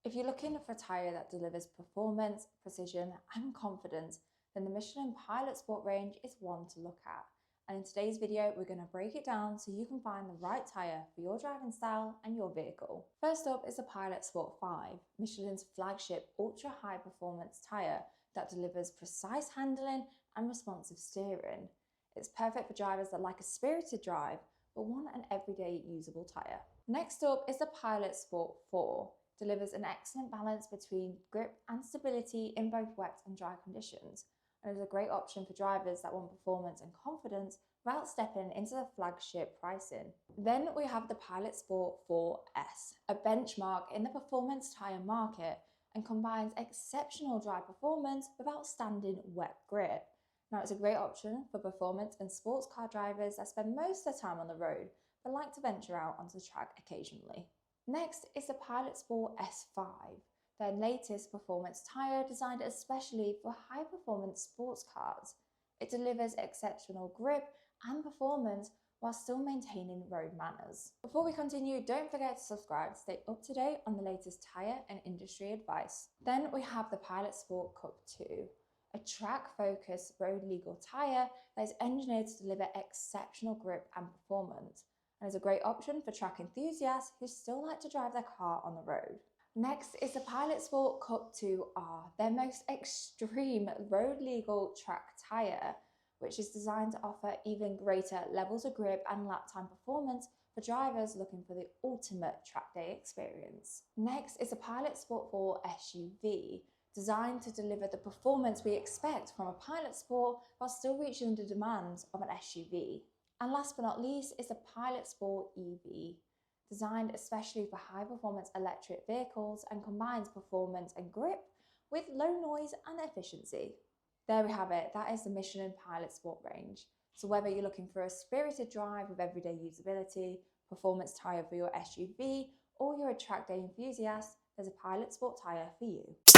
If you're looking for a tyre that delivers performance, precision and confidence, then the Michelin Pilot Sport range is one to look at. And in today's video, we're going to break it down so you can find the right tyre for your driving style and your vehicle. First up is the Pilot Sport 5, Michelin's flagship ultra-high performance tyre that delivers precise handling and responsive steering. It's perfect for drivers that like a spirited drive but want an everyday usable tyre. Next up is the Pilot Sport 4. Delivers an excellent balance between grip and stability in both wet and dry conditions, and is a great option for drivers that want performance and confidence without stepping into the flagship pricing. Then we have the Pilot Sport 4S, a benchmark in the performance tyre market and combines exceptional dry performance with outstanding wet grip. Now, it's a great option for performance and sports car drivers that spend most of their time on the road but like to venture out onto the track occasionally. Next is the Pilot Sport S5, their latest performance tyre designed especially for high-performance sports cars. It delivers exceptional grip and performance while still maintaining road manners. Before we continue, don't forget to subscribe to stay up to date on the latest tyre and industry advice. Then we have the Pilot Sport Cup 2, a track-focused road-legal tyre that is engineered to deliver exceptional grip and performance, and is a great option for track enthusiasts who still like to drive their car on the road. Next is the Pilot Sport Cup 2R, their most extreme road-legal track tyre, which is designed to offer even greater levels of grip and lap time performance for drivers looking for the ultimate track day experience. Next is the Pilot Sport 4 SUV, designed to deliver the performance we expect from a Pilot Sport while still reaching the demands of an SUV. And last but not least is the Pilot Sport EV, designed especially for high-performance electric vehicles and combines performance and grip with low noise and efficiency. There we have it, that is the Michelin Pilot Sport range. So whether you're looking for a spirited drive with everyday usability, performance tyre for your SUV, or you're a track day enthusiast, there's a Pilot Sport tyre for you.